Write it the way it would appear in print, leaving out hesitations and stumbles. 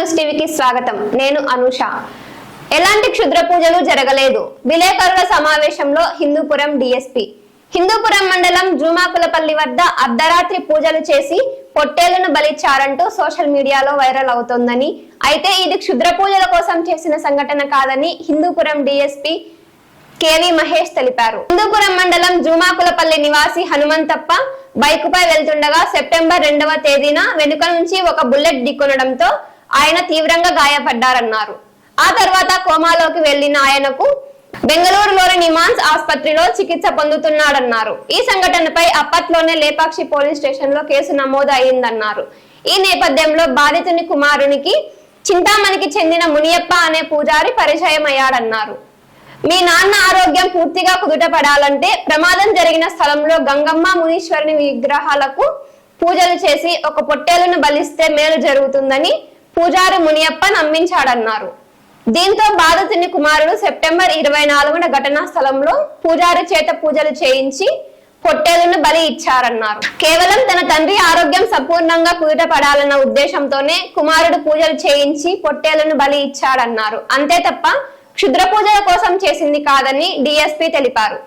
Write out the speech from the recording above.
News టీవీకి స్వాగతం. నేను అనూష. ఎలాంటి క్షుద్ర పూజలు జరగలేదు. విలేకరుల సమావేశంలో హిందూపురం డీఎస్పీ. హిందూపురం మండలం జూమాకులపల్లి వద్ద అర్ధరాత్రి పూజలు చేసి పొట్టేళ్లను బలిచ్చారంటూ సోషల్ మీడియాలో వైరల్ అవుతోందని, అయితే ఇది క్షుద్ర పూజల కోసం చేసిన సంఘటన కాదని హిందూపురం డీఎస్పీ కేవి మహేష్ తెలిపారు. హిందూపురం మండలం జూమాకులపల్లి నివాసి హనుమంతప్ప బైకుపై వెళ్తుండగా సెప్టెంబర్ 2వ తేదీన వెనుక నుంచి ఒక బుల్లెట్ ఢీకొనడంతో ఆయన తీవ్రంగా గాయపడ్డారన్నారు. ఆ తర్వాత కోమాలోకి వెళ్లిన ఆయనకు బెంగళూరులోని నిమాన్స్ ఆసుపత్రిలో చికిత్స పొందుతున్నాడన్నారు. ఈ సంఘటనపై అప్పట్లోనే లేపాక్షి పోలీస్ స్టేషన్ లో కేసు నమోదు అయిందన్నారు. ఈ నేపథ్యంలో బాధితుని కుమారునికి చింతామణికి చెందిన మునియప్ప అనే పూజారి పరిచయం అయ్యాడన్నారు. మీ నాన్న ఆరోగ్యం పూర్తిగా కుదుటపడాలంటే ప్రమాదం జరిగిన స్థలంలో గంగమ్మ మునీశ్వరుని విగ్రహాలకు పూజలు చేసి ఒక పొట్టేలును బలిస్తే మేలు జరుగుతుందని పూజారి మునియప్ప నమ్మించాడన్నారు. దీంతో బాధితుని కుమారుడు సెప్టెంబర్ 24న ఘటనా స్థలంలో పూజారి చేత పూజలు చేయించి పొట్టేలును బలి ఇచ్చారన్నారు. కేవలం తన తండ్రి ఆరోగ్యం సంపూర్ణంగా కుదుటపడాలన్న ఉద్దేశంతోనే కుమారుడు పూజలు చేయించి పొట్టేలును బలి ఇచ్చాడన్నారు. అంతే తప్ప క్షుద్ర పూజల కోసం చేసింది కాదని డీఎస్పీ తెలిపారు.